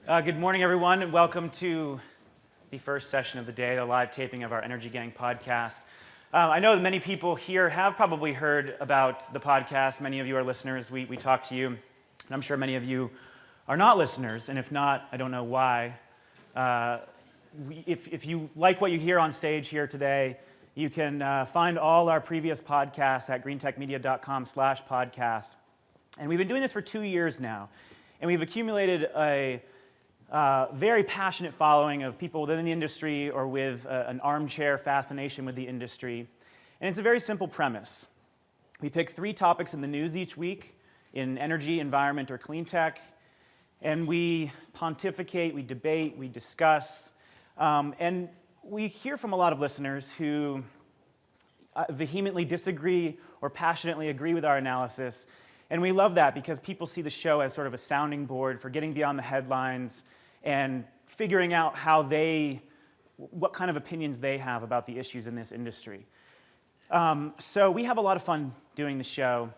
Good morning, everyone, and welcome to the first session of the day, the live taping of our Energy Gang podcast. I know that many people here have probably heard about the podcast. Many of you are listeners. We talk to you, and I'm sure many of you are not listeners, and if not, I don't know why. If you like what you hear on stage here today, you can find all our previous podcasts at greentechmedia.com/podcast. And we've been doing this for 2 years now, and we've accumulated a very passionate following of people within the industry or with an armchair fascination with the industry. And it's a very simple premise. We pick 3 topics in the news each week in energy, environment, or clean tech, and we pontificate, we debate, we discuss, and we hear from a lot of listeners who vehemently disagree or passionately agree with our analysis. And we love that because people see the show as sort of a sounding board for getting beyond the headlines and figuring out what kind of opinions they have about the issues in this industry. So we have a lot of fun doing the show,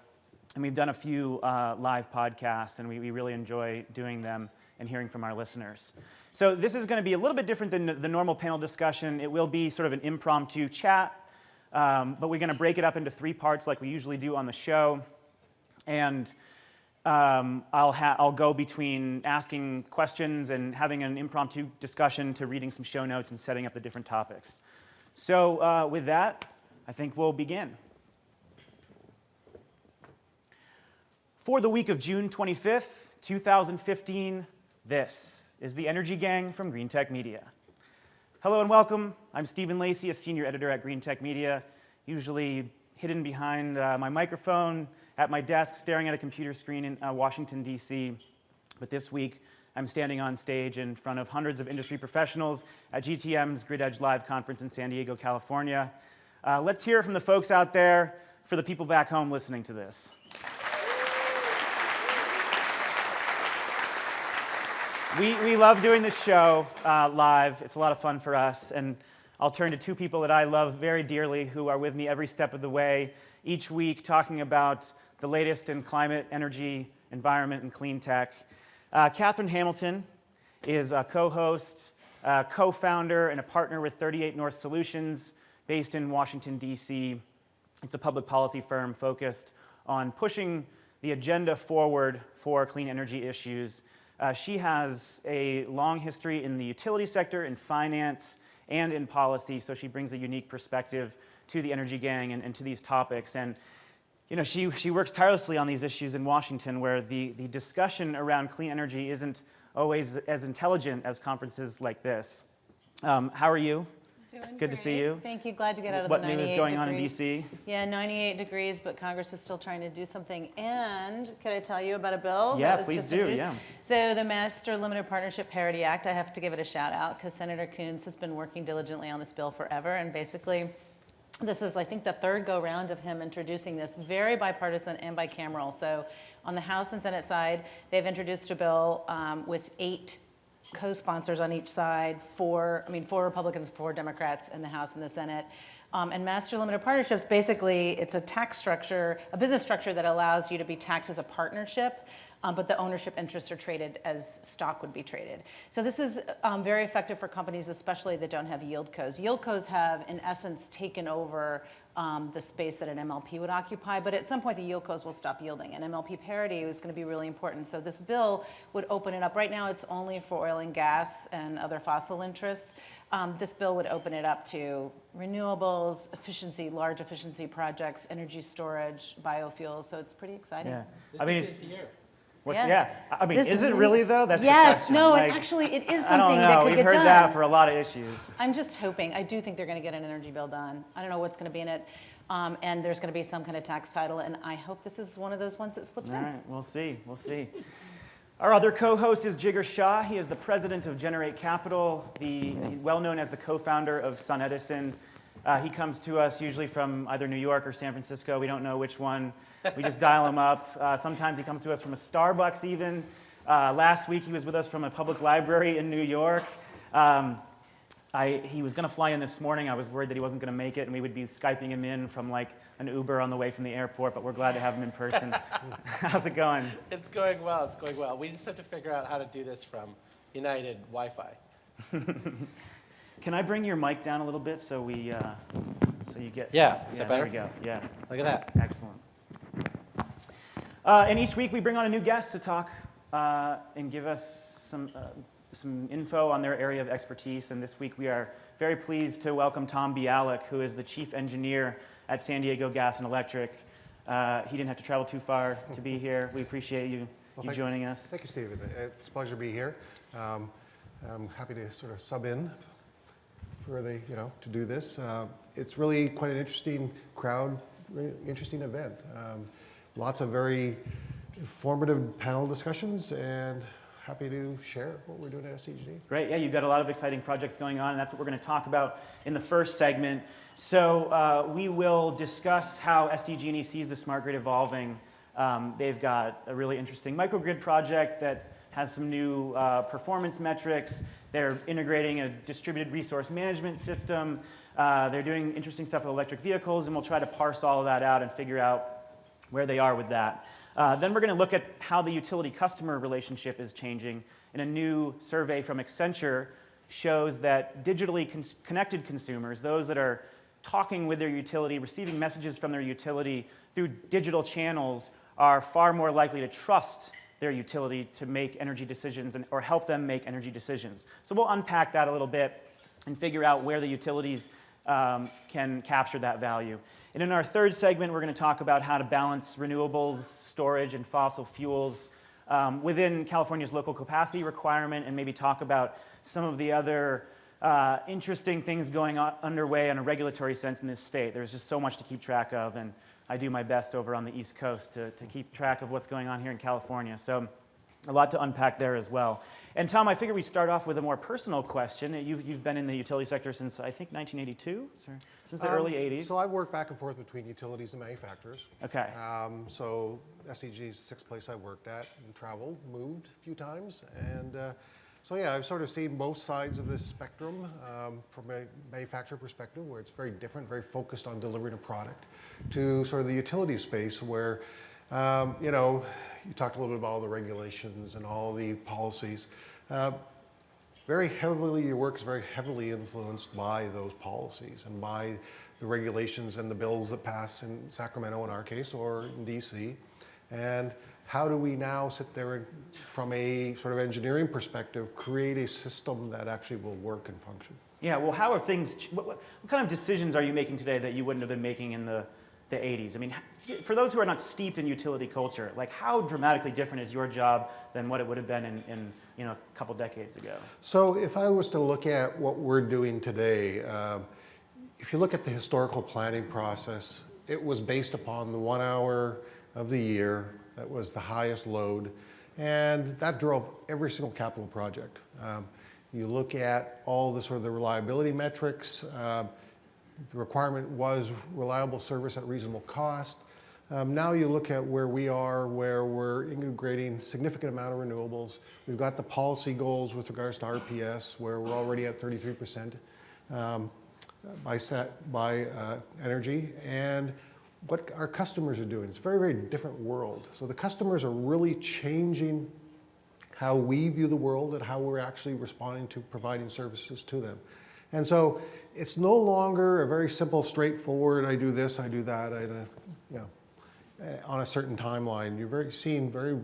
and we've done a few live podcasts, and we really enjoy doing them and hearing from our listeners. So this is going to be a little bit different than the normal panel discussion. It will be sort of an impromptu chat, but we're going to break it up into 3 parts like we usually do on the show. And I'll go between asking questions and having an impromptu discussion to reading some show notes and setting up the different topics. So with that, I think we'll begin. For the week of June 25th, 2015, this is the Energy Gang from Greentech Media. Hello and welcome. I'm Stephen Lacey, a senior editor at Greentech Media, usually hidden behind my microphone at my desk, staring at a computer screen in Washington, D.C. But this week, I'm standing on stage in front of hundreds of industry professionals at GTM's Grid Edge Live conference in San Diego, California. Let's hear from the folks out there for the people back home listening to this. We love doing this show live. It's a lot of fun for us. And I'll turn to 2 people that I love very dearly who are with me every step of the way each week talking about the latest in climate, energy, environment, and clean tech. Katherine Hamilton is a co-host, co-founder, and a partner with 38 North Solutions based in Washington, D.C. It's a public policy firm focused on pushing the agenda forward for clean energy issues. She has a long history in the utility sector, in finance, and in policy, so she brings a unique perspective to the Energy Gang and to these topics. And you know, she works tirelessly on these issues in Washington, where the discussion around clean energy isn't always as intelligent as conferences like this. How are you? Doing Good great. to see you. Thank you. Glad to get out of what the 98 news is going degrees. on in D.C.? Yeah, 98 degrees, but Congress is still trying to do something. And can I tell you about a bill? Yeah, that was please just do, introduced? yeah. So the Master Limited Partnership Parity Act, I have to give it a shout out because Senator Coons has been working diligently on this bill forever. And basically, this is, I think, the 3rd go-round of him introducing this, very bipartisan and bicameral. So on the House and Senate side, they've introduced a bill with 8 co-sponsors on each side, 4 Republicans, 4 Democrats in the House and the Senate. And master limited partnerships, basically, it's a tax structure, a business structure that allows you to be taxed as a partnership, but the ownership interests are traded as stock would be traded. So this is very effective for companies, especially that don't have yield cos. Yield cos have, in essence, taken over the space that an MLP would occupy, but at some point the yield cos will stop yielding, and MLP parity is going to be really important. So this bill would open it up. Right now it's only for oil and gas and other fossil interests. This bill would open it up to renewables, efficiency, large efficiency projects, energy storage, biofuels, so it's pretty exciting. Yeah. I mean, it's here. I mean, This is it really though? That's yes, the question. no, Like, actually it is I don't something know. that could We've get heard done. that for a lot of issues. I'm just hoping. I do think they're going to get an energy bill done. I don't know what's going to be in it, and there's going to be some kind of tax title, and I hope this is one of those ones that slips All in. right, we'll see. We'll see. Our other co-host is Jigar Shah. He is the president of Generate Capital, well-known as the co-founder of SunEdison. He comes to us usually from either New York or San Francisco. We don't know which one. We just dial him up. Sometimes he comes to us from a Starbucks even. Last week he was with us from a public library in New York. He was going to fly in this morning. I was worried that he wasn't going to make it, and we would be Skyping him in from like an Uber on the way from the airport, but we're glad to have him in person. How's it going? It's going well. It's going well. We just have to figure out how to do this from United Wi-Fi. Can I bring your mic down a little bit so we, so you get... Yeah, is that better? There we go, yeah. Look at that. Excellent. And each week we bring on a new guest to talk and give us some info on their area of expertise. And this week we are very pleased to welcome Tom Beall, who is the Chief Engineer at San Diego Gas and Electric. He didn't have to travel too far to be here. We appreciate you joining us. Thank you, Stephen. It's a pleasure to be here. I'm happy to sort of sub in for to do this. It's really quite an interesting crowd, really interesting event. Lots of very informative panel discussions, and happy to share what we're doing at SDG&E. Great, yeah, you've got a lot of exciting projects going on, and that's what we're going to talk about in the first segment. So we will discuss how SDG&E sees the smart grid evolving. They've got a really interesting microgrid project that has some new performance metrics. They're integrating a distributed resource management system. They're doing interesting stuff with electric vehicles, and we'll try to parse all of that out and figure out where they are with that. Then we're going to look at how the utility-customer relationship is changing. And a new survey from Accenture shows that digitally connected consumers, those that are talking with their utility, receiving messages from their utility through digital channels, are far more likely to trust their utility to make energy decisions or help them make energy decisions. So we'll unpack that a little bit and figure out where the utilities can capture that value. And in our third segment, we're going to talk about how to balance renewables, storage, and fossil fuels within California's local capacity requirement, and maybe talk about some of the other interesting things going on underway in a regulatory sense in this state. There's just so much to keep track of, and I do my best over on the East Coast to keep track of what's going on here in California. So a lot to unpack there as well. And Tom, I figure we start off with a more personal question. You've been in the utility sector since, I think, 1982, since the early 80s. So I've worked back and forth between utilities and manufacturers. Okay. So SDG is the sixth place I worked at, and traveled, moved a few times. And so yeah, I've sort of seen both sides of this spectrum from a manufacturer perspective, where it's very different, very focused on delivering a product, to sort of the utility space where, you talked a little bit about all the regulations and all the policies. Very heavily, your work is very heavily influenced by those policies and by the regulations and the bills that pass in Sacramento in our case, or in DC. And how do we now sit there and, from a sort of engineering perspective, create a system that actually will work and function? Yeah, well, how are things, what kind of decisions are you making today that you wouldn't have been making in the 80s? I mean, for those who are not steeped in utility culture, like how dramatically different is your job than what it would have been in a couple decades ago? So if I was to look at what we're doing today, if you look at the historical planning process, it was based upon the 1 hour of the year that was the highest load, and that drove every single capital project. You look at all the sort of the reliability metrics. The requirement was reliable service at reasonable cost. Now you look at where we are, where we're integrating significant amount of renewables. We've got the policy goals with regards to RPS, where we're already at 33% by energy, and what our customers are doing. It's a very, very different world. So the customers are really changing how we view the world and how we're actually responding to providing services to them. And so it's no longer a very simple, straightforward, I do this, I do that, on a certain timeline. You're seeing very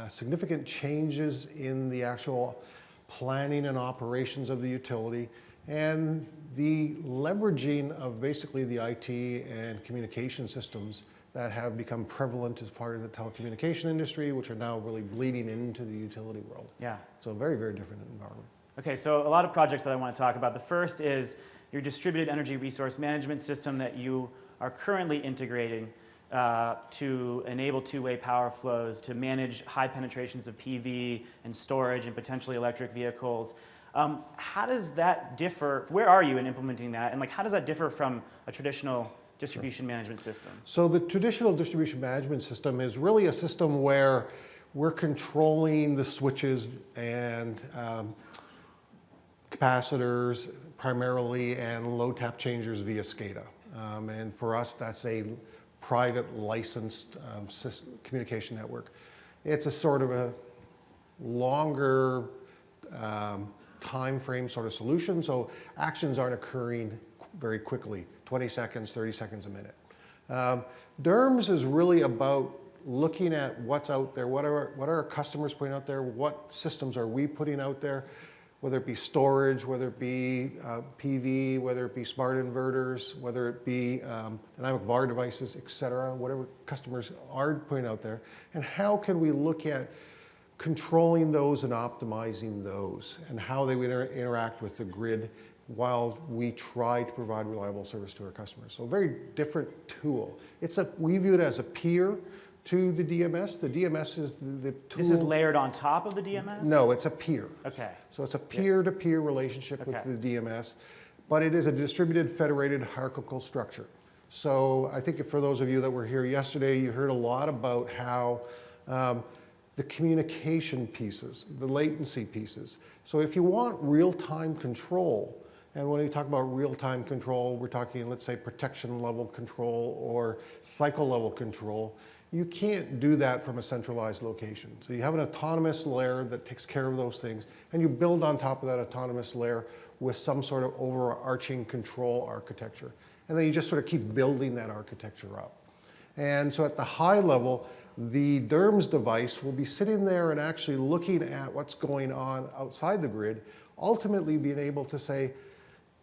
significant changes in the actual planning and operations of the utility, and the leveraging of basically the IT and communication systems that have become prevalent as part of the telecommunication industry, which are now really bleeding into the utility world. Yeah. So a very, very different environment. Okay, so a lot of projects that I want to talk about. The first is your distributed energy resource management system that you are currently integrating to enable two-way power flows, to manage high penetrations of PV and storage and potentially electric vehicles. How does that differ? Where are you in implementing that? And how does that differ from a traditional distribution management system? So the traditional distribution management system is really a system where we're controlling the switches and capacitors primarily, and load tap changers via SCADA. And for us, that's a private licensed communication network. It's a sort of a longer time frame sort of solution, so actions aren't occurring very quickly, 20 seconds, 30 seconds a minute. DERMS is really about looking at what's out there, what are our customers putting out there, what systems are we putting out there, whether it be storage, whether it be PV, whether it be smart inverters, whether it be dynamic VAR devices, et cetera, whatever customers are putting out there, and how can we look at controlling those and optimizing those, and how they would interact with the grid while we try to provide reliable service to our customers. So a very different tool. We view it as a peer to the DMS. The DMS is the tool. This is layered on top of the DMS? No, it's a peer. Okay. So it's a peer-to-peer relationship with the DMS, but it is a distributed federated hierarchical structure. So I think for those of you that were here yesterday, you heard a lot about how the communication pieces, the latency pieces. So if you want real-time control, and when we talk about real-time control, we're talking, let's say, protection level control or cycle level control, you can't do that from a centralized location. So you have an autonomous layer that takes care of those things, and you build on top of that autonomous layer with some sort of overarching control architecture. And then you just sort of keep building that architecture up. And so at the high level, the DERMS device will be sitting there and actually looking at what's going on outside the grid, ultimately being able to say,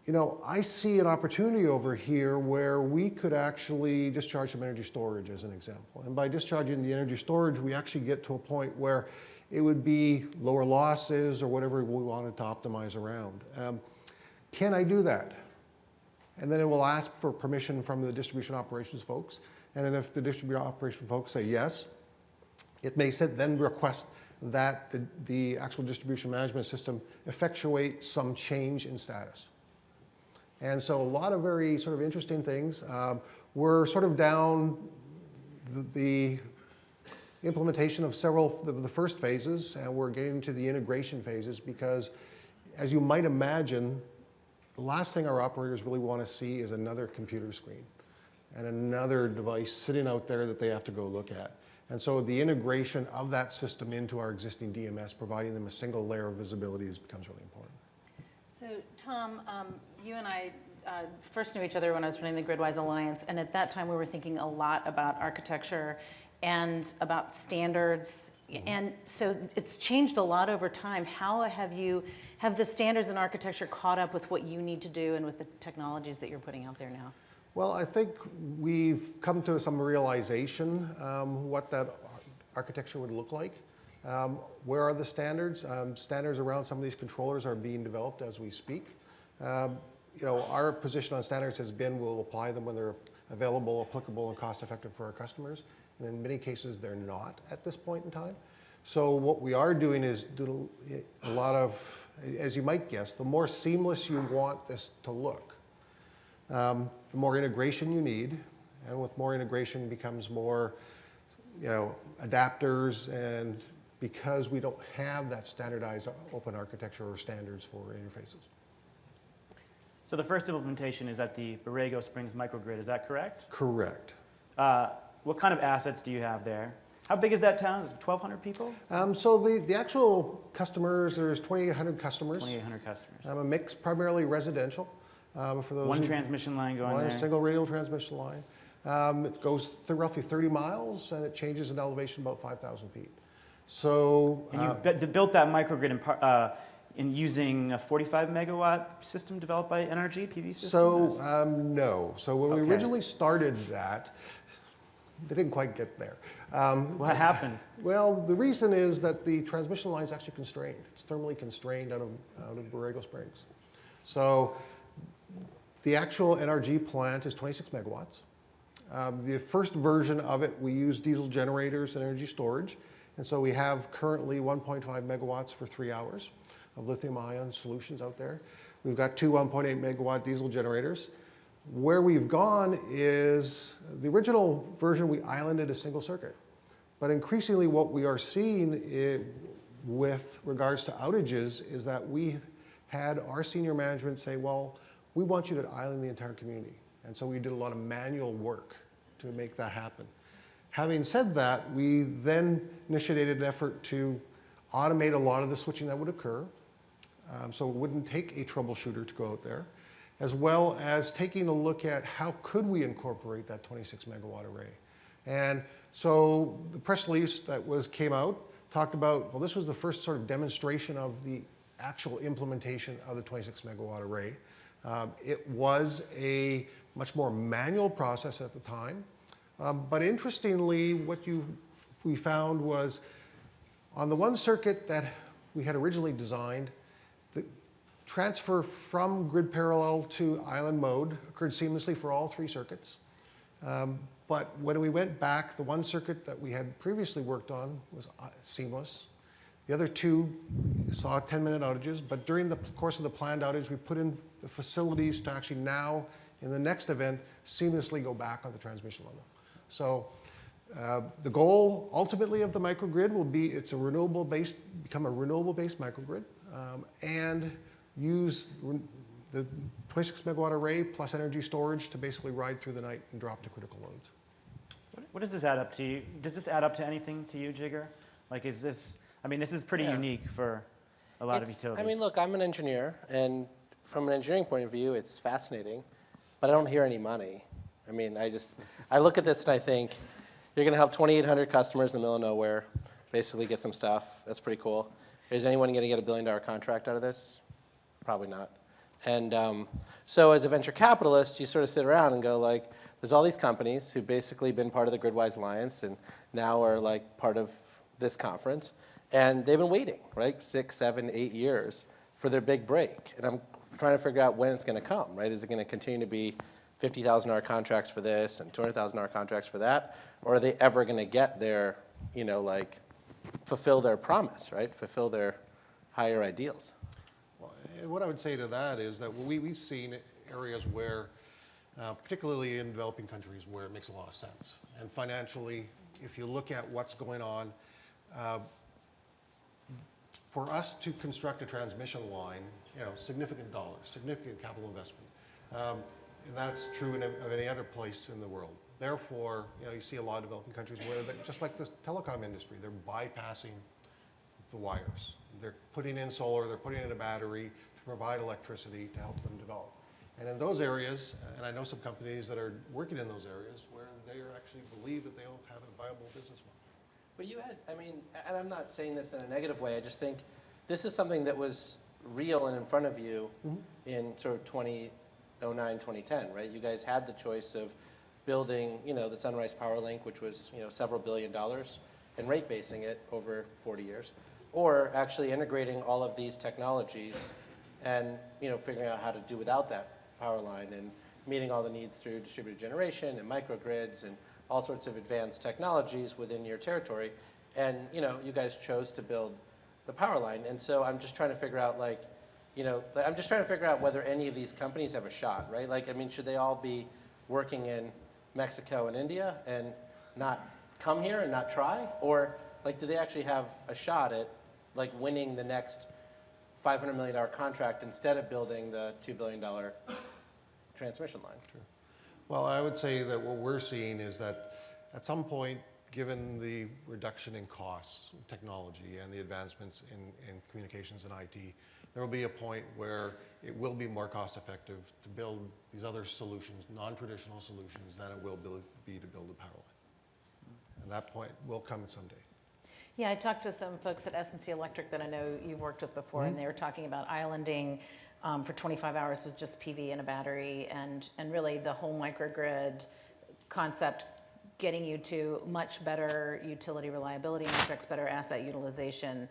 you know, I see an opportunity over here where we could actually discharge some energy storage as an example. And by discharging the energy storage, we actually get to a point where it would be lower losses or whatever we wanted to optimize around. Can I do that? And then it will ask for permission from the distribution operations folks. And then if the distribution operations folks say yes, it may then request that the actual distribution management system effectuate some change in status. And so a lot of very sort of interesting things. We're sort of down the implementation of several of the first phases, and we're getting to the integration phases because, as you might imagine, the last thing our operators really want to see is another computer screen and another device sitting out there that they have to go look at. And so the integration of that system into our existing DMS, providing them a single layer of visibility, becomes really important. So Tom, you and I first knew each other when I was running the Gridwise Alliance, and at that time we were thinking a lot about architecture and about standards, and so it's changed a lot over time. How have the standards and architecture caught up with what you need to do and with the technologies that you're putting out there now? Well, I think we've come to some realization what that architecture would look like. Where are the standards? Standards around some of these controllers are being developed as we speak. You know, our position on standards has been we'll apply them when they're available, applicable, and cost-effective for our customers. And in many cases, they're not at this point in time. So what we are doing is do a lot of, as you might guess, the more seamless you want this to look, the more integration you need, and with more integration becomes more, you know, adapters, and because we don't have that standardized open architecture or standards for interfaces. So the first implementation is at the Borrego Springs microgrid, is that correct? Correct. What kind of assets do you have there? How big is that town? Is it 1,200 people? So the actual customers, there's 2,800 customers. 2,800 customers. A mix primarily residential. For those One transmission line going there? One single radial transmission line. It goes through roughly 30 miles, and it changes in elevation about 5,000 feet. So, and you've built that microgrid in using a 45 megawatt system developed by NRG, PV system? So, no. So when we originally started that, they didn't quite get there. What happened? Well, the reason is that the transmission line is actually constrained. It's thermally constrained out of Borrego Springs. So the actual NRG plant is 26 megawatts. The first version of it, we use diesel generators and energy storage. And so we have currently 1.5 megawatts for 3 hours of lithium-ion solutions out there. We've got two 1.8 megawatt diesel generators. Where we've gone is the original version, we islanded a single circuit. But increasingly what we are seeing with regards to outages is that we've had our senior management say, well, we want you to island the entire community. And so we did a lot of manual work to make that happen. Having said that, we then initiated an effort to automate a lot of the switching that would occur. so it wouldn't take a troubleshooter to go out there, as well as taking a look at how could we incorporate that 26 megawatt array. And so the press release that came out talked about, well, this was the first sort of demonstration of the actual implementation of the 26 megawatt array. It was a much more manual process at the time. But interestingly, what we found was on the one circuit that we had originally designed, the transfer from grid parallel to island mode occurred seamlessly for all 3 circuits. But when we went back, the one circuit that we had previously worked on was seamless. The other 2 saw 10-minute outages, but during the course of the planned outage, we put in the facilities to actually now, in the next event, seamlessly go back on the transmission level. So the goal ultimately of the microgrid will be become a renewable-based microgrid and use the 26 megawatt array plus energy storage to basically ride through the night and drop to critical loads. What does this add up to you? Does this add up to anything to you, Jigar? Like, is this, I mean, this is pretty unique for a lot of utilities. I mean, look, I'm an engineer, and from an engineering point of view, it's fascinating, but I don't hear any money. I mean, I look at this and I think, you're going to help 2,800 customers in the middle of nowhere basically get some stuff. That's pretty cool. Is anyone going to get a $1 billion contract out of this? Probably not. And so as a venture capitalist, you sort of sit around and go like, there's all these companies who've basically been part of the GridWise Alliance and now are like part of this conference. And they've been waiting, right? 6, 7, 8 years for their big break. And I'm trying to figure out when it's going to come, right? Is it going to continue to be $50,000 contracts for this and $200,000 contracts for that? Or are they ever going to get their, like, fulfill their promise, right? Fulfill their higher ideals? Well, what I would say to that is that we've seen areas where, particularly in developing countries, where it makes a lot of sense. And financially, if you look at what's going on, for us to construct a transmission line, significant dollars, significant capital investment. And that's true of any other place in the world. Therefore, you see a lot of developing countries where, just like the telecom industry, they're bypassing the wires. They're putting in solar, they're putting in a battery to provide electricity to help them develop. And in those areas, and I know some companies that are working in those areas where they actually believe that they'll have a viable business model. But you had, I mean, and I'm not saying this in a negative way, I just think this is something that was real and in front of you in sort of 2009, 2010, right? You guys had the choice of building, the Sunrise Powerlink, which was, several $1 billion, and rate basing it over 40 years, or actually integrating all of these technologies and, figuring out how to do without that power line and meeting all the needs through distributed generation and microgrids and all sorts of advanced technologies within your territory. And, you guys chose to build the power line. And so I'm just trying to figure out, I'm just trying to figure out whether any of these companies have a shot, right? Like, I mean, should they all be working in Mexico and India and not come here and not try? Or, do they actually have a shot at, winning the next $500 million contract instead of building the $2 billion transmission line? Sure. Well, I would say that what we're seeing is that at some point, given the reduction in costs of technology and the advancements in communications and IT, there will be a point where it will be more cost effective to build these other solutions, non-traditional solutions, than it will be to build a power line. And that point will come someday. Yeah, I talked to some folks at S&C Electric that I know you've worked with before, and they were talking about islanding for 25 hours with just PV and a battery, and really the whole microgrid concept getting you to much better utility reliability metrics, better asset utilization.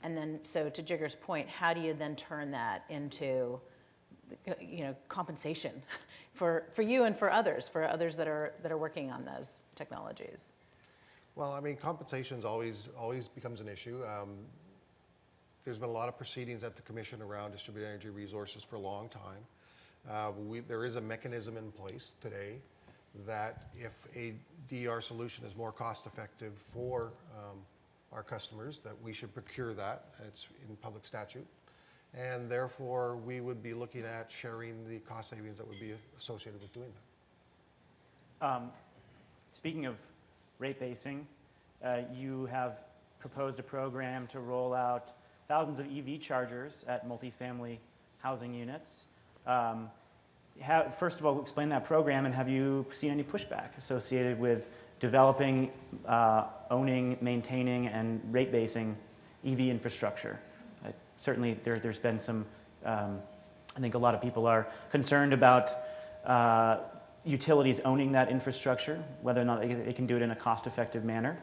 And then, so to Jigar's point, how do you then turn that into, compensation for you and for others that are working on those technologies? Well, I mean, compensation always becomes an issue. There's been a lot of proceedings at the Commission around distributed energy resources for a long time. There is a mechanism in place today that if a DER solution is more cost effective for our customers, that we should procure that. It's in public statute. And therefore, we would be looking at sharing the cost savings that would be associated with doing that. Speaking of rate basing, you have proposed a program to roll out thousands of EV chargers at multifamily housing units. First of all, explain that program, and have you seen any pushback associated with developing, owning, maintaining, and rate-basing EV infrastructure? Certainly, there's been some, I think a lot of people are concerned about utilities owning that infrastructure, whether or not they can do it in a cost-effective manner,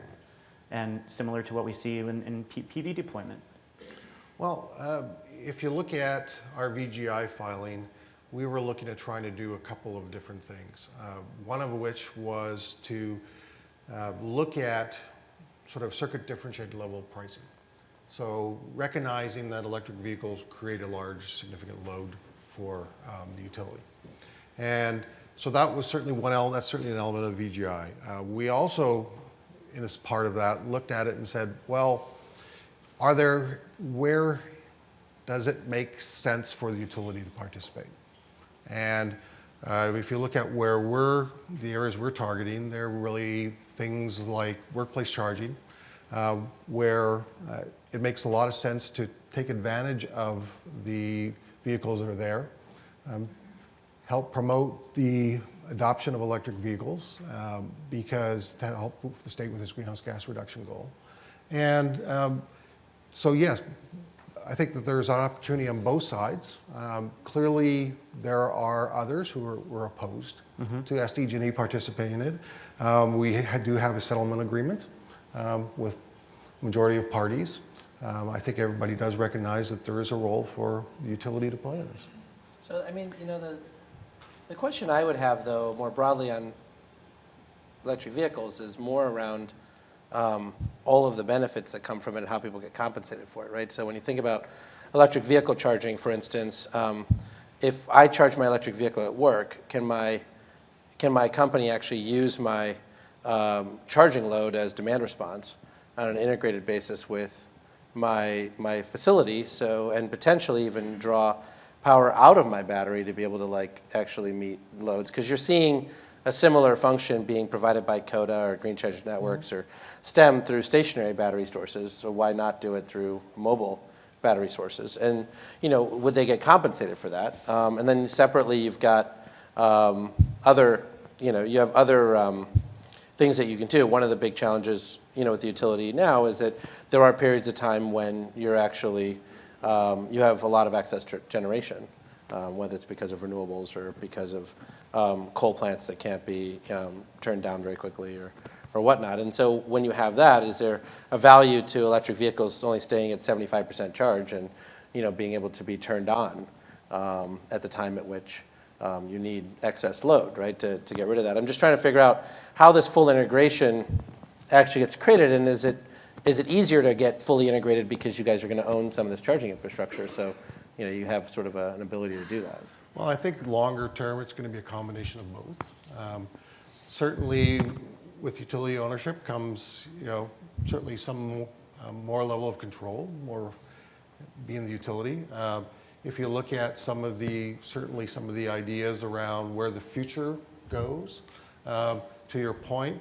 and similar to what we see in PV deployment. Well, if you look at our VGI filing, we were looking at trying to do a couple of different things. One of which was to look at sort of circuit differentiated level pricing. So recognizing that electric vehicles create a large significant load for the utility. And so that was certainly that's certainly an element of VGI. We also, as part of that, looked at it and said, well, where does it make sense for the utility to participate? And if you look at the areas we're targeting, they're really things like workplace charging, where it makes a lot of sense to take advantage of the vehicles that are there, help promote the adoption of electric vehicles, because to help the state with its greenhouse gas reduction goal. And so yes, I think that there's an opportunity on both sides. Clearly, there are others who were opposed to SDG&E participating in it. We do have a settlement agreement with majority of parties. I think everybody does recognize that there is a role for the utility to play in this. So, I mean, the question I would have, though, more broadly on electric vehicles is more around all of the benefits that come from it and how people get compensated for it, right? So when you think about electric vehicle charging, for instance, if I charge my electric vehicle at work, can my company actually use my charging load as demand response on an integrated basis with my facility, and potentially even draw power out of my battery to be able to actually meet loads? Because you're seeing a similar function being provided by CODA or Greentech networks or STEM through stationary battery sources, so why not do it through mobile battery sources? And would they get compensated for that? And then separately, you've got other things that you can do. One of the big challenges with the utility now is that there are periods of time when you're actually you have a lot of excess generation, whether it's because of renewables or because of coal plants that can't be turned down very quickly or whatnot. And so when you have that, is there a value to electric vehicles only staying at 75% charge and being able to be turned on at the time at which you need excess load, right, to get rid of that? I'm just trying to figure out how this full integration actually gets created, and is it easier to get fully integrated because you guys are going to own some of this charging infrastructure, so you have sort of an ability to do that? Well, I think longer term, it's going to be a combination of both. Certainly, with utility ownership comes, certainly some more level of control, more being the utility. If you look at certainly some of the ideas around where the future goes, to your point,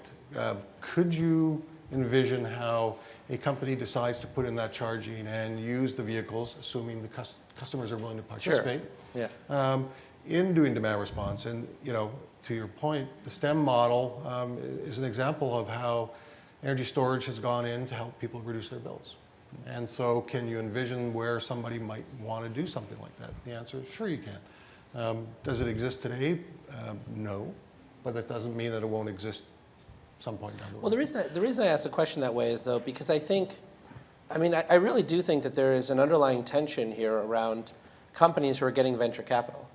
could you envision how a company decides to put in that charging and use the vehicles, assuming the customers are willing to participate? Sure. Yeah. In doing demand response? And to your point, the STEM model is an example of how energy storage has gone in to help people reduce their bills. And so can you envision where somebody might want to do something like that? The answer is sure you can. Does it exist today? No, but that doesn't mean that it won't exist some point down the road. Well, the reason I ask the question that way is, though, because I really do think that there is an underlying tension here around companies who are getting venture capital.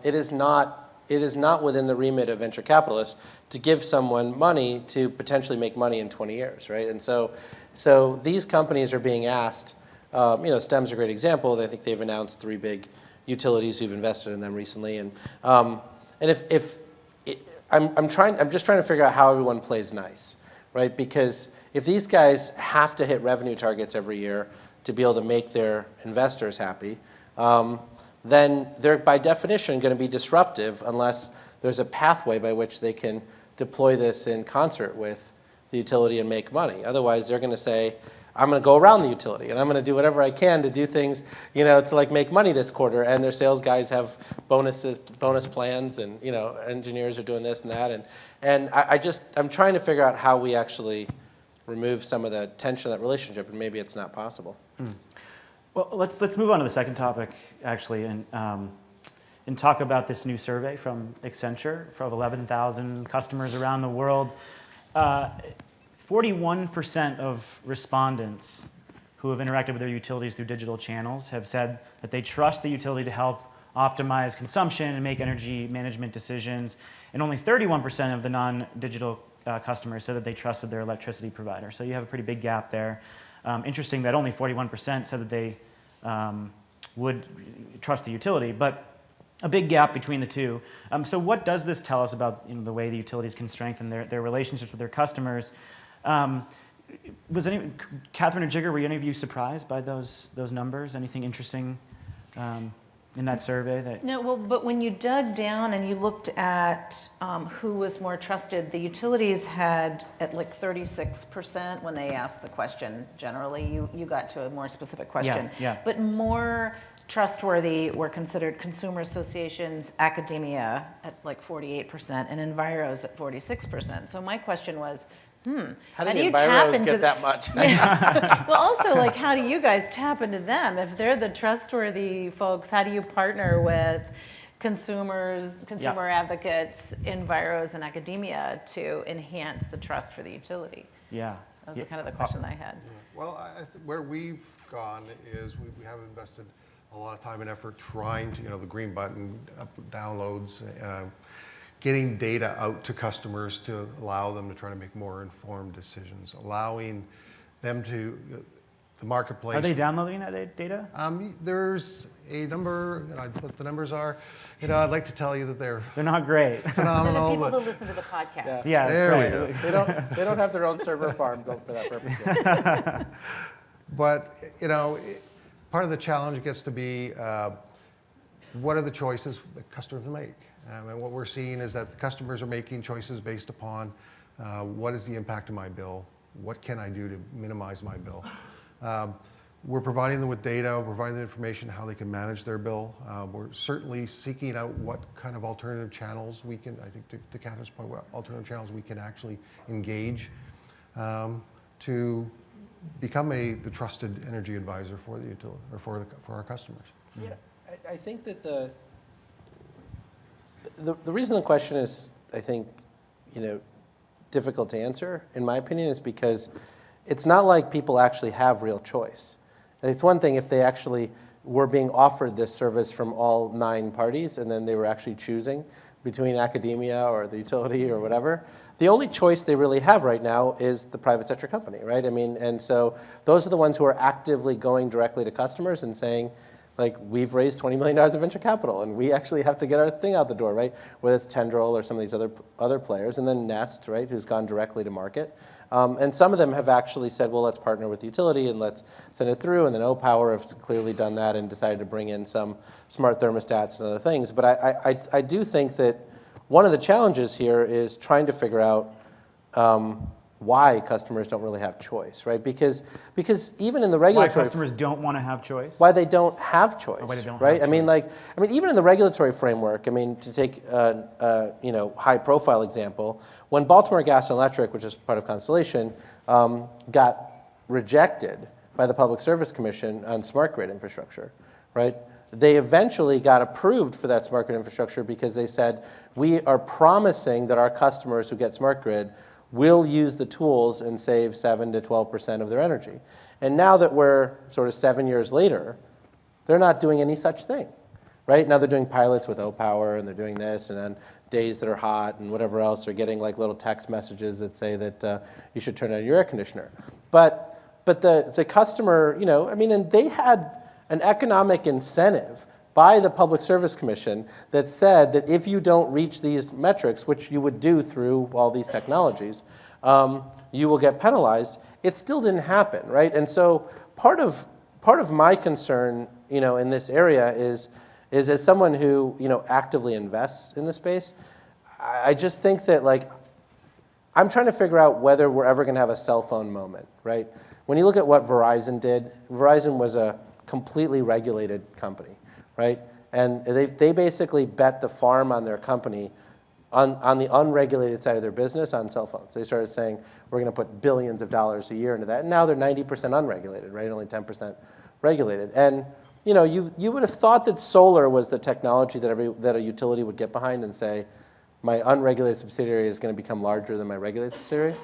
It is not within the remit of venture capitalists to give someone money to potentially make money in 20 years, right? And so these companies are being asked, STEM's a great example. I think they've announced 3 big utilities who've invested in them recently. And I'm just trying to figure out how everyone plays nice, right? Because if these guys have to hit revenue targets every year to be able to make their investors happy, then they're by definition going to be disruptive unless there's a pathway by which they can deploy this in concert with the utility and make money. Otherwise, they're going to say, I'm going to go around the utility and I'm going to do whatever I can to do things, to like make money this quarter. And their sales guys have bonus plans, and engineers are doing this and that. And I'm trying to figure out how we actually remove some of the tension of that relationship, and maybe it's not possible. Well, let's move on to the second topic, actually, and talk about this new survey from Accenture of 11,000 customers around the world. 41% of respondents who have interacted with their utilities through digital channels have said that they trust the utility to help optimize consumption and make energy management decisions. And only 31% of the non-digital customers said that they trusted their electricity provider. So you have a pretty big gap there. Interesting that only 41% said that they would trust the utility, but a big gap between the two. So what does this tell us about the way the utilities can strengthen their relationships with their customers? Katherine or Jigar, were any of you surprised by those numbers? Anything interesting in that survey? No, well, but when you dug down and you looked at who was more trusted, the utilities had at like 36% when they asked the question. Generally, you got to a more specific question. Yeah. But more trustworthy were considered consumer associations, academia at like 48%, and enviros at 46%. So my question was, how do you tap into that much? Well, also, like, how do you guys tap into them? If they're the trustworthy folks, how do you partner with consumers, consumer advocates, enviros, and academia to enhance the trust for the utility? Yeah. That was kind of the question I had. Well, where we've gone is we have invested a lot of time and effort trying to, the green button, downloads, getting data out to customers to allow them to try to make more informed decisions, allowing them to, the marketplace. Are they downloading that data? There's a number, what the numbers are. I'd like to tell you that they're not great. phenomenal. People who listen to the podcast. Yeah, there that's we right. go. They don't have their own server farm built for that purpose yet. But, part of the challenge gets to be what are the choices that customers make? And what we're seeing is that the customers are making choices based upon what is the impact of my bill? What can I do to minimize my bill? We're providing them with data, we're providing them information how they can manage their bill. We're certainly seeking out what kind of alternative channels we can, I think to Katherine's point, what alternative channels we can actually engage to become the trusted energy advisor for the utility or for our customers. Yeah, I think that the reason the question is, I think, difficult to answer, in my opinion, is because it's not like people actually have real choice. And it's one thing if they actually were being offered this service from all 9 parties, and then they were actually choosing between academia or the utility or whatever. The only choice they really have right now is the private sector company, right? And so those are the ones who are actively going directly to customers and saying, like, we've raised $20 million of venture capital, and we actually have to get our thing out the door, right? Whether it's Tendril or some of these other players, and then Nest, right, who's gone directly to market. And some of them have actually said, well, let's partner with the utility and let's send it through. And then O-Power have clearly done that and decided to bring in some smart thermostats and other things. But I do think that one of the challenges here is trying to figure out why customers don't really have choice, right? Because even in the regulatory... Why customers don't want to have choice? Why they don't have choice, why they don't right? have choice. Even in the regulatory framework, to take a high-profile example, when Baltimore Gas and Electric, which is part of Constellation, got rejected by the Public Service Commission on smart grid infrastructure, right? They eventually got approved for that smart grid infrastructure because they said, we are promising that our customers who get smart grid will use the tools and save 7 to 12% of their energy. And now that we're sort of 7 years later, they're not doing any such thing, right? Now they're doing pilots with O-Power, and they're doing this, and on days that are hot and whatever else, they're getting like little text messages that say that you should turn on your air conditioner. But the customer, and they had an economic incentive by the Public Service Commission that said that if you don't reach these metrics, which you would do through all these technologies, you will get penalized. It still didn't happen, right? And so part of my concern, in this area is as someone who, actively invests in the space, I just think that, like, I'm trying to figure out whether we're ever going to have a cell phone moment, right? when you look at what Verizon did, Verizon was a completely regulated company, right? And they basically bet the farm on their company on the unregulated side of their business on cell phones. They started saying, we're going to put billions of dollars a year into that. And now they're 90% unregulated, right? Only 10% regulated. And you would have thought that solar was the technology that a utility would get behind and say, my unregulated subsidiary is going to become larger than my regulated subsidiary.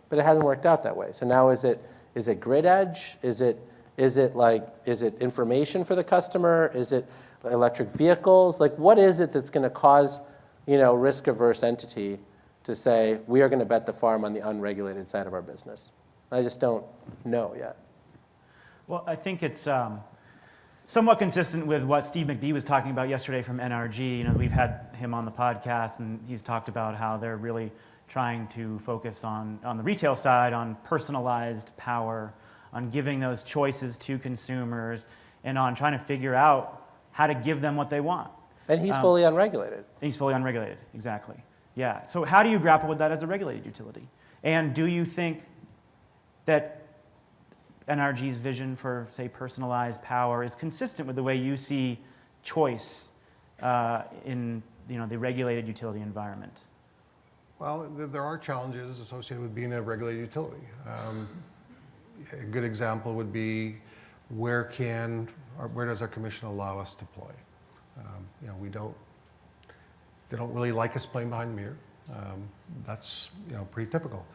But it hasn't worked out that way. So now is it grid edge? Is it information for the customer? Is it electric vehicles? Like, what is it that's going to cause risk-averse entity to say, we are going to bet the farm on the unregulated side of our business? I just don't know yet. Well, I think it's somewhat consistent with what Steve McBee was talking about yesterday from NRG. We've had him on the podcast, and he's talked about how they're really trying to focus on the retail side, on personalized power, on giving those choices to consumers, and on trying to figure out how to give them what they want. And he's fully unregulated. He's fully unregulated, exactly. Yeah, so how do you grapple with that as a regulated utility? And do you think that NRG's vision for, say, personalized power is consistent with the way you see choice in the regulated utility environment? Well, there are challenges associated with being a regulated utility. A good example would be where does our commission allow us to play? They don't really like us playing behind the meter. That's pretty typical.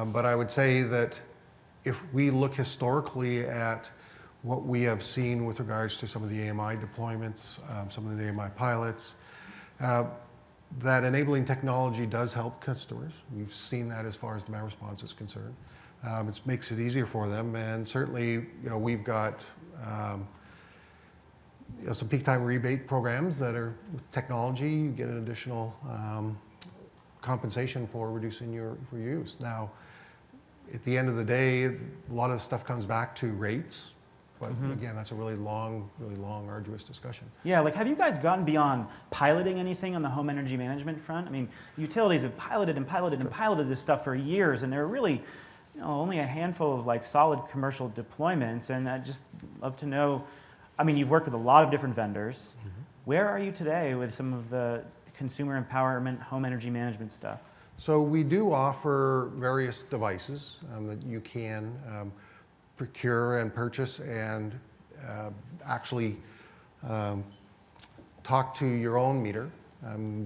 But I would say that if we look historically at what we have seen with regards to some of the AMI deployments, some of the AMI pilots, that enabling technology does help customers. We've seen that as far as demand response is concerned. It makes it easier for them, and certainly, we've got some peak time rebate programs that are with technology. You get an additional compensation for reducing your use. Now, at the end of the day, a lot of the stuff comes back to rates. But again, that's a really long, arduous discussion. Yeah, like, have you guys gotten beyond piloting anything on the home energy management front? I mean, utilities have piloted this stuff for years, and there are really only a handful of solid commercial deployments. And I'd just love to know, I mean, you've worked with a lot of different vendors. Where are you today with some of the consumer empowerment, home energy management stuff? So we do offer various devices that you can procure and purchase and actually talk to your own meter,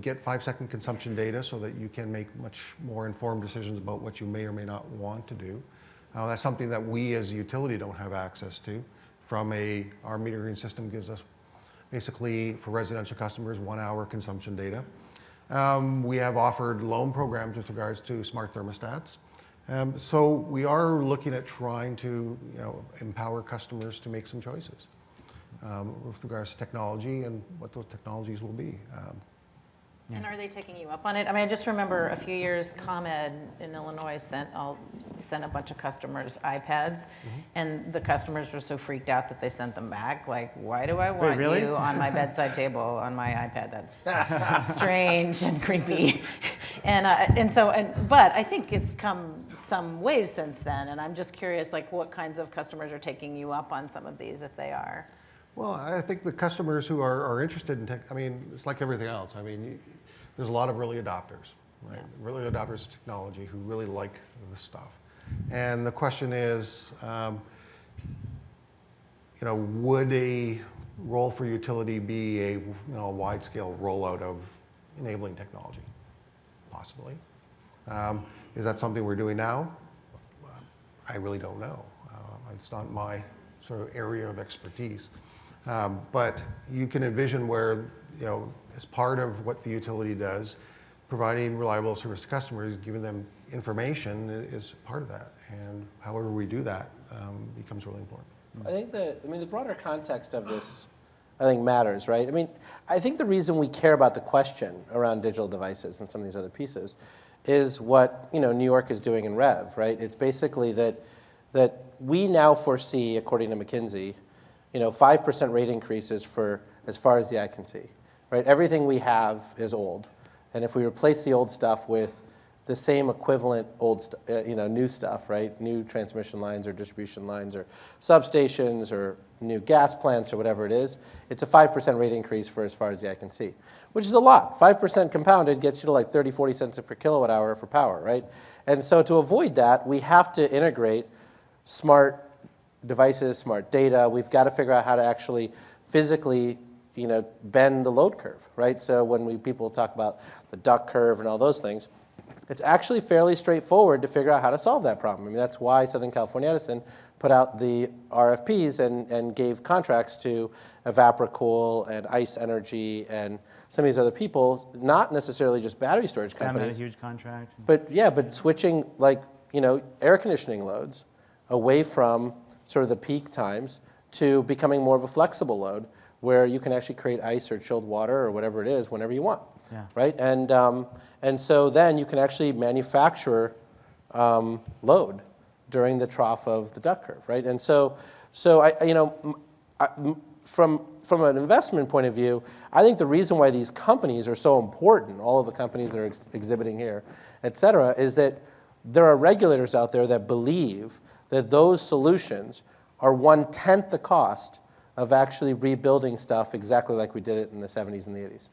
get 5-second consumption data so that you can make much more informed decisions about what you may or may not want to do. That's something that we as a utility don't have access to. Our metering system gives us basically, for residential customers, 1 hour consumption data. We have offered loan programs with regards to smart thermostats. So we are looking at trying to empower customers to make some choices with regards to technology and what those technologies will be. And are they taking you up on it? I mean, I just remember a few years, ComEd in Illinois sent a bunch of customers iPads, and the customers were so freaked out that they sent them back. Like, why do I want you on my bedside table on my iPad? That's strange and creepy. But I think it's come some ways since then, and I'm just curious, what kinds of customers are taking you up on some of these, if they are? Well, I think the customers who are interested in tech, I mean, it's like everything else. I mean, there's a lot of early adopters, right? Yeah. Early adopters of technology who really like this stuff. And the question is, would a role for utility be a wide-scale rollout of enabling technology? Possibly. Is that something we're doing now? I really don't know. It's not my sort of area of expertise. But you can envision where, as part of what the utility does, providing reliable service to customers, giving them information is part of that. And however we do that becomes really important. I think the broader context of this, I think, matters, right? I mean, I think the reason we care about the question around digital devices and some of these other pieces is what, New York is doing in REV, right? It's basically that we now foresee, according to McKinsey, 5% rate increases for as far as the eye can see, right? Everything we have is old. And if we replace the old stuff with the same equivalent new stuff, right? New transmission lines or distribution lines or substations or new gas plants or whatever it is, it's a 5% rate increase for as far as the eye can see, which is a lot. 5% compounded gets you to like 30, 40 cents per kilowatt hour for power, right? And so to avoid that, we have to integrate smart devices, smart data. We've got to figure out how to actually physically bend the load curve, right? So when people talk about the duck curve and all those things, it's actually fairly straightforward to figure out how to solve that problem. I mean, that's why Southern California Edison put out the RFPs and gave contracts to Evaporacool and Ice Energy and some of these other people, not necessarily just battery storage companies. Had a huge contract. But switching air conditioning loads away from sort of the peak times to becoming more of a flexible load where you can actually create ice or chilled water or whatever it is whenever you want, right? And so then you can actually manufacture load during the trough of the duck curve, right? And so from an investment point of view, I think the reason why these companies are so important, all of the companies that are exhibiting here, et cetera, is that there are regulators out there that believe that those solutions are 1/10 the cost of actually rebuilding stuff exactly like we did it in the 70s and the 80s.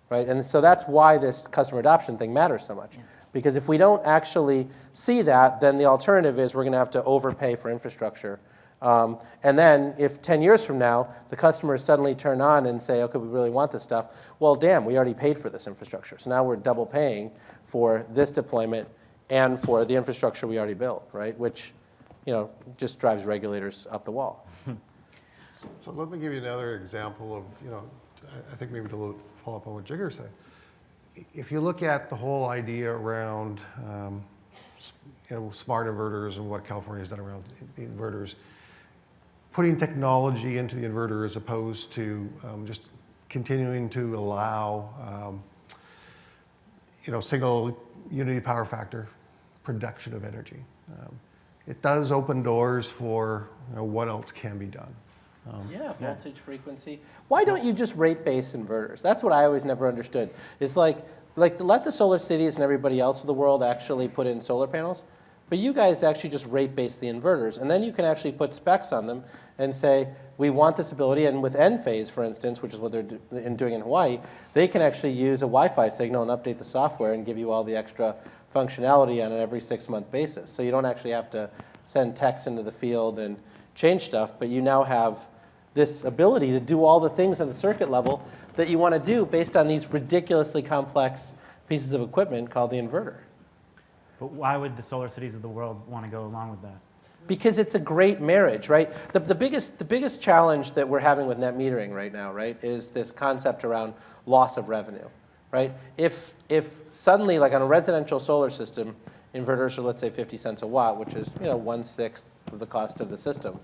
Right? And so that's why this customer adoption thing matters so much. Because if we don't actually see that, then the alternative is we're going to have to overpay for infrastructure. And then if 10 years from now, the customers suddenly turn on and say, okay, we really want this stuff, well, damn, we already paid for this infrastructure. So now we're double paying for this deployment and for the infrastructure we already built, right? Which just drives regulators up the wall. So let me give you another example of, I think maybe to follow up on what Jigar said. If you look at the whole idea around smart inverters and what California has done around the inverters, putting technology into the inverter as opposed to just continuing to allow single unity power factor production of energy. It does open doors for what else can be done. Voltage, frequency. Why don't you just rate base inverters? That's what I always never understood. It's like let the solar cities and everybody else in the world actually put in solar panels, but you guys actually just rate base the inverters, and then you can actually put specs on them and say, we want this ability, and with Enphase, for instance, which is what they're doing in Hawaii, they can actually use a Wi-Fi signal and update the software and give you all the extra functionality on an every 6-month basis. So you don't actually have to send techs into the field and change stuff, but you now have this ability to do all the things at the circuit level that you want to do based on these ridiculously complex pieces of equipment called the inverter. But why would the solar cities of the world want to go along with that? Because it's a great marriage, right? The biggest challenge that we're having with net metering right now, right, is this concept around loss of revenue, right? If suddenly, like on a residential solar system, inverters are, let's say, 50 cents a watt, which is 1/6 of the cost of the system.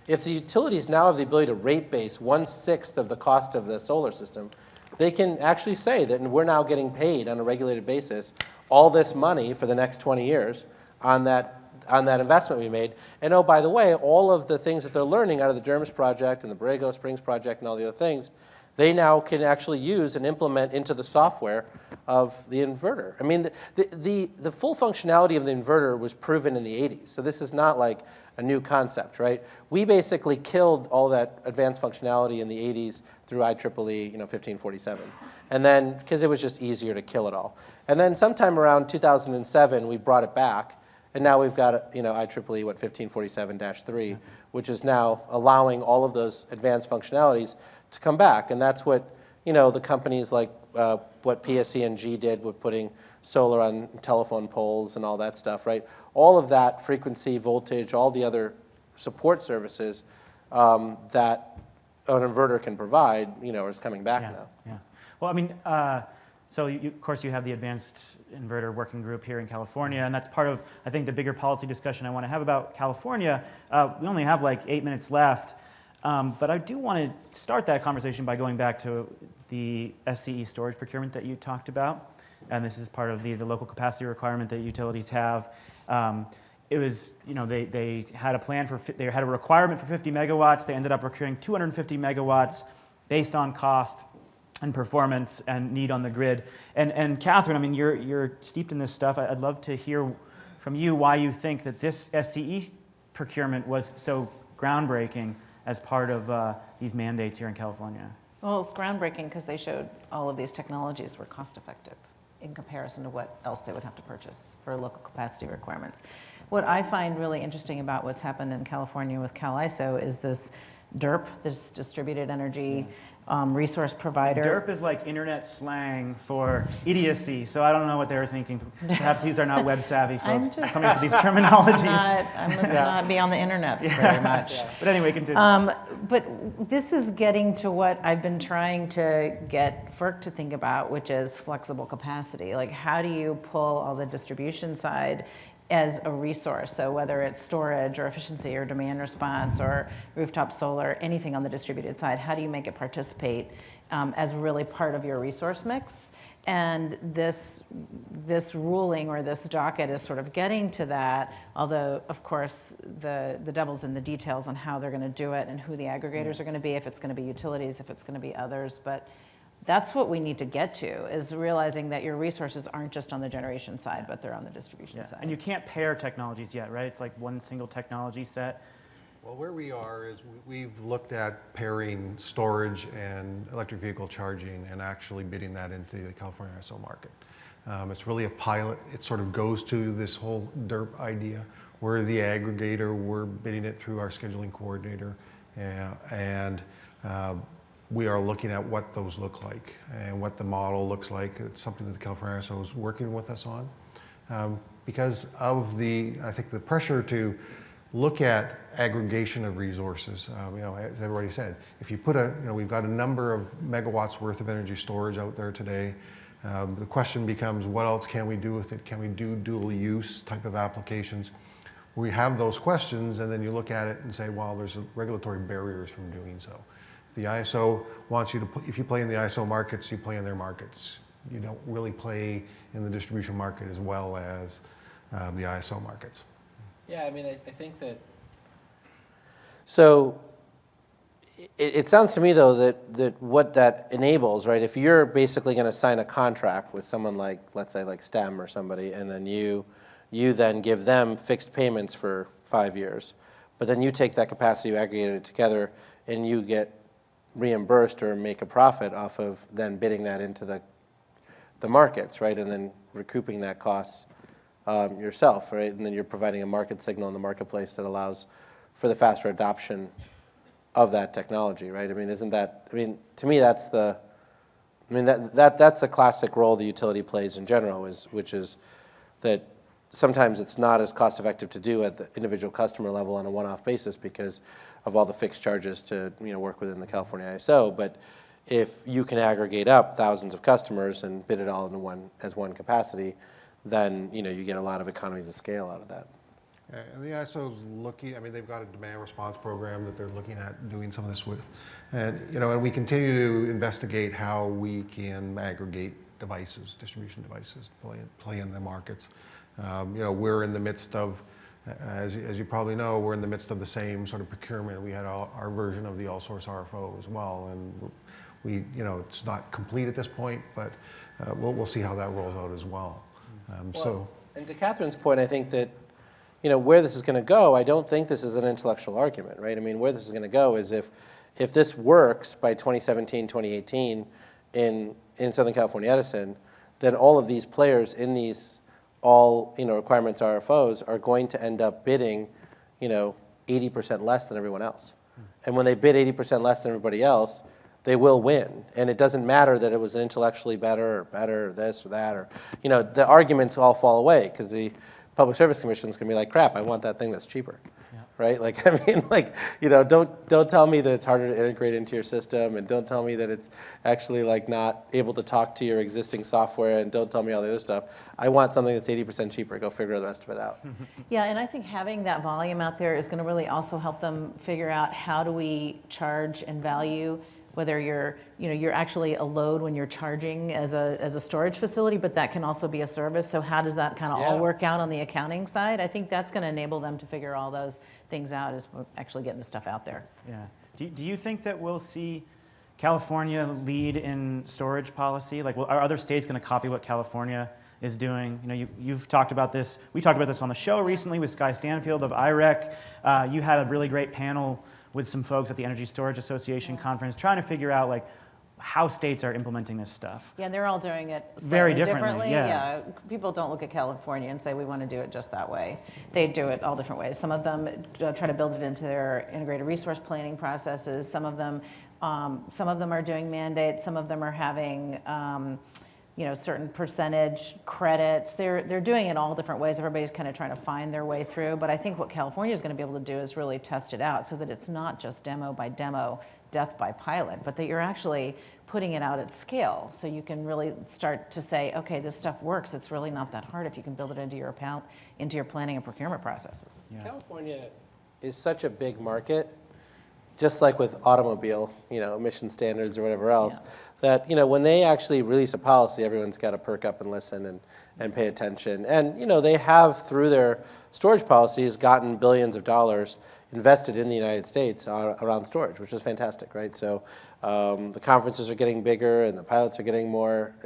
If the utilities now have the ability to rate base 1/6 of the cost of the solar system, they can actually say that we're now getting paid on a regulated basis all this money for the next 20 years on that investment we made. And oh, by the way, all of the things that they're learning out of the Dermis project and the Borrego Springs project and all the other things, they now can actually use and implement into the software of the inverter. I mean, the full functionality of the inverter was proven in the 80s. So this is not like a new concept, right? We basically killed all that advanced functionality in the 80s through IEEE 1547. And then, because it was just easier to kill it all. And then sometime around 2007, we brought it back. And now we've got, IEEE, 1547-3, which is now allowing all of those advanced functionalities to come back. And that's what, the companies like what PSE&G did with putting solar on telephone poles and all that stuff, right? All of that frequency, voltage, all the other support services that an inverter can provide, is coming back now. Yeah. Well, I mean, so of course you have the Advanced Inverter Working Group here in California, and that's part of, I think, the bigger policy discussion I want to have about California. We only have like 8 minutes left, but I do want to start that conversation by going back to the SCE storage procurement that you talked about, and this is part of the local capacity requirement that utilities have. It was, they had a plan they had a requirement for 50 megawatts. They ended up procuring 250 megawatts based on cost. and performance and need on the grid. And Katherine, I mean, you're steeped in this stuff. I'd love to hear from you why you think that this SCE procurement was so groundbreaking as part of these mandates here in California. Well, it's groundbreaking because they showed all of these technologies were cost effective in comparison to what else they would have to purchase for local capacity requirements. What I find really interesting about what's happened in California with CalISO is this DERP, this distributed energy resource provider. DERP is like internet slang for idiocy, so I don't know what they were thinking. Perhaps these are not web savvy folks coming up with these terminologies. I must not be on the internet very much. But anyway, continue. But this is getting to what I've been trying to get FERC to think about, which is flexible capacity. Like, how do you pull all the distribution side as a resource? So whether it's storage or efficiency or demand response or rooftop solar, anything on the distributed side, how do you make it participate as really part of your resource mix? And this ruling or this docket is sort of getting to that, although of course the devil's in the details on how they're going to do it and who the aggregators are going to be, if it's going to be utilities, if it's going to be others. But that's what we need to get to, is realizing that your resources aren't just on the generation side, but they're on the distribution side. And you can't pair technologies yet, right? It's like one single technology set. Well, where we are is we've looked at pairing storage and electric vehicle charging and actually bidding that into the California ISO market. It's really a pilot. It sort of goes to this whole DERP idea. We're the aggregator. We're bidding it through our scheduling coordinator. And we are looking at what those look like and what the model looks like. It's something that the California ISO is working with us on. Because of I think the pressure to look at aggregation of resources. As everybody said, if you put we've got a number of megawatts worth of energy storage out there today. The question becomes, what else can we do with it? Can we do dual use type of applications? We have those questions, and then you look at it and say, well, there's regulatory barriers from doing so. The ISO wants you to, if you play in the ISO markets, you play in their markets. You don't really play in the distribution market as well as the ISO markets. Yeah, I mean, I think that, so it sounds to me, though, that what that enables, right, if you're basically going to sign a contract with someone like, let's say, like STEM or somebody, and then you then give them fixed payments for 5 years, but then you take that capacity, you aggregate it together, and you get reimbursed or make a profit off of then bidding that into the markets, right, and then recouping that cost yourself, right? And then you're providing a market signal in the marketplace that allows for the faster adoption of that technology, right? I mean, to me, that's that's a classic role the utility plays in general, which is that sometimes it's not as cost effective to do at the individual customer level on a one-off basis because of all the fixed charges to work within the California ISO. But if you can aggregate up thousands of customers and bid it all into one capacity, then you get a lot of economies of scale out of that. And the ISO's looking, they've got a demand response program that they're looking at doing some of this with. And, and we continue to investigate how we can aggregate devices, distribution devices, play in the markets. We're in the midst of, as you probably know, we're in the midst of the same sort of procurement. We had our version of the all-source RFO as well. And it's not complete at this point, but we'll see how that rolls out as well. And to Katherine's point, I think that where this is going to go, I don't think this is an intellectual argument, right? I mean, where this is going to go is if this works by 2017, 2018 in Southern California Edison, then all of these players in these requirements RFOs are going to end up bidding 80% less than everyone else. And when they bid 80% less than everybody else, they will win. And it doesn't matter that it was intellectually better or this or that, or, the arguments all fall away because the Public Service Commission is going to be like, crap, I want that thing that's cheaper, right? Don't tell me that it's harder to integrate into your system, and don't tell me that it's actually not able to talk to your existing software, and don't tell me all the other stuff. I want something that's 80% cheaper. Go figure the rest of it out. Yeah, and I think having that volume out there is going to really also help them figure out how do we charge and value, whether you're actually a load when you're charging as a storage facility, but that can also be a service. So how does that kind of all work out on the accounting side? I think that's going to enable them to figure all those things out as we're actually getting the stuff out there. Yeah. Do you think that we'll see California lead in storage policy? Like, are other states going to copy what California is doing? You know, you've talked about this. We talked about this on the show recently with Sky Stanfield of IREC. You had a really great panel with some folks at the Energy Storage Association conference trying to figure out, like, how states are implementing this stuff. Yeah, and they're all doing it Very slightly differently, yeah. Yeah, people don't look at California and say we want to do it just that way. They do it all different ways. Some of them try to build it into their integrated resource planning processes. Some of them are doing mandates. Some of them are having certain percentage credits. They're doing it all different ways. Everybody's kind of trying to find their way through. But I think what California is going to be able to do is really test it out so that it's not just demo by demo, death by pilot, but that you're actually putting it out at scale. So you can really start to say, okay, this stuff works. It's really not that hard if you can build it into your planning and procurement processes. Yeah. California is such a big market, just like with automobile, emission standards or whatever else, that, when they actually release a policy, everyone's got to perk up and listen and pay attention. And, they have, through their storage policies, gotten billions of dollars invested in the United States around storage, which is fantastic, right? So the conferences are getting bigger and the pilots are getting more,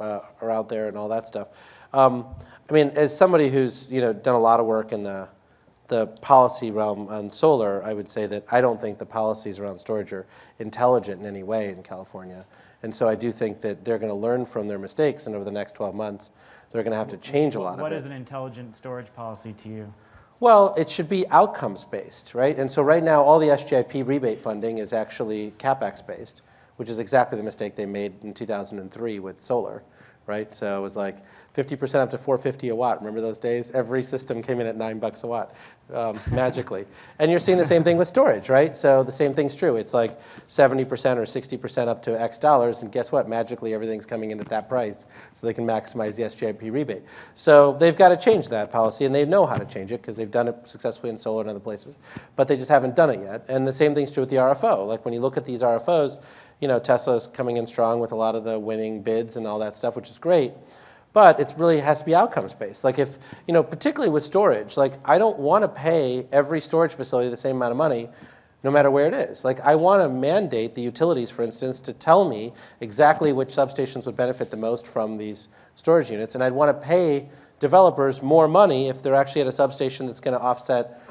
are out there and all that stuff. As somebody who's, done a lot of work in the policy realm on solar, I would say that I don't think the policies around storage are intelligent in any way in California. And so I do think that they're going to learn from their mistakes, and over the next 12 months, they're going to have to change a lot of it. What is an intelligent storage policy to you? Well, it should be outcomes-based, right? And so right now, all the SGIP rebate funding is actually CapEx-based, which is exactly the mistake they made in 2003 with solar, right? So it was like 50% up to $4.50 a watt. Remember those days? Every system came in at $9 a watt, magically. And you're seeing the same thing with storage, right? So the same thing's true. It's like 70% or 60% up to X dollars, and guess what? Magically, everything's coming in at that price, so they can maximize the SGIP rebate. So they've got to change that policy, and they know how to change it because they've done it successfully in solar and other places, but they just haven't done it yet. And the same thing's true with the RFO. Like when you look at these RFOs, Tesla's coming in strong with a lot of the winning bids and all that stuff, which is great. But it really has to be outcomes-based. Like if, particularly with storage, like I don't want to pay every storage facility the same amount of money no matter where it is. Like I want to mandate the utilities, for instance, to tell me exactly which substations would benefit the most from these storage units. And I'd want to pay developers more money if they're actually at a substation that's going to offset,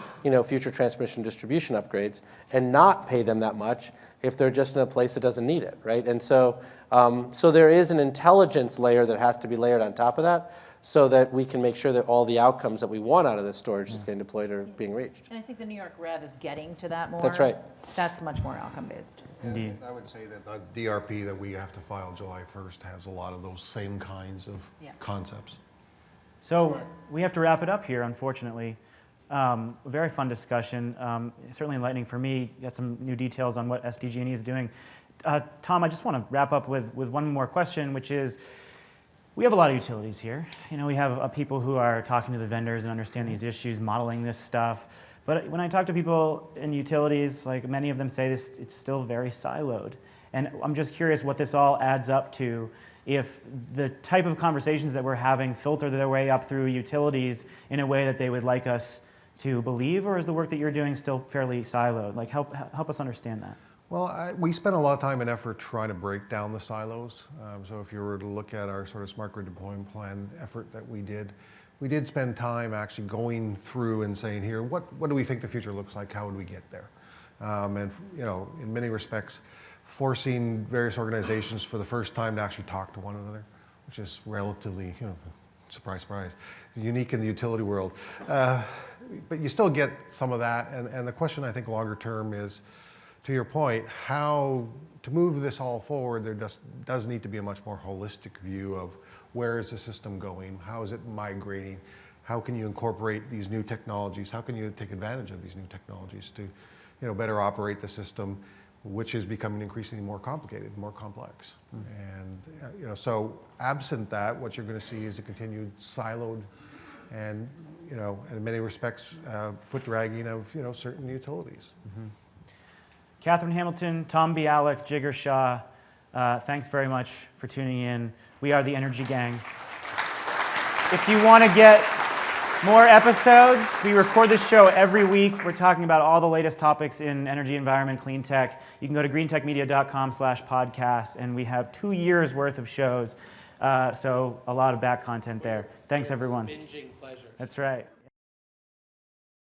future transmission distribution upgrades, and not pay them that much if they're just in a place that doesn't need it, right? And so there is an intelligence layer that has to be layered on top of that so that we can make sure that all the outcomes that we want out of this storage is getting deployed or being reached. And I think the New York Rev is getting to that more. That's right. That's much more outcome-based. Indeed. I would say that the DRP that we have to file July 1st has a lot of those same kinds of concepts. So we have to wrap it up here, unfortunately. Very fun discussion, certainly enlightening for me. Got some new details on what SDG&E is doing. Tom, I just want to wrap up with one more question, which is, we have a lot of utilities here. We have people who are talking to the vendors and understand these issues, modeling this stuff. But when I talk to people in utilities, like many of them say this, it's still very siloed. And I'm just curious what this all adds up to, if the type of conversations that we're having filter their way up through utilities in a way that they would like us to believe, or is the work that you're doing still fairly siloed? Like help us understand that. Well, we spent a lot of time and effort trying to break down the silos. So if you were to look at our sort of smart grid deployment plan effort that we did spend time actually going through and saying, here, what do we think the future looks like? How would we get there? And in many respects, forcing various organizations for the first time to actually talk to one another, which is relatively, surprise, surprise, unique in the utility world. But you still get some of that. And the question, I think, longer term is, to your point, how to move this all forward, there does need to be a much more holistic view of where is the system going, how is it migrating, how can you incorporate these new technologies, how can you take advantage of these new technologies to better operate the system, which is becoming increasingly more complicated, more complex. And so absent that, what you're going to see is a continued siloed and in many respects foot dragging of certain utilities. Katherine Hamilton, Tom Bialek, Jigar Shah, thanks very much for tuning in. We are the Energy Gang. If you want to get more episodes, We record this show every week. We're talking about all the latest topics in energy, environment, clean tech. You can go to greentechmedia.com/podcast, and we have 2 years worth of shows. So a lot of back content there. Thanks, everyone. Binging pleasure. That's right.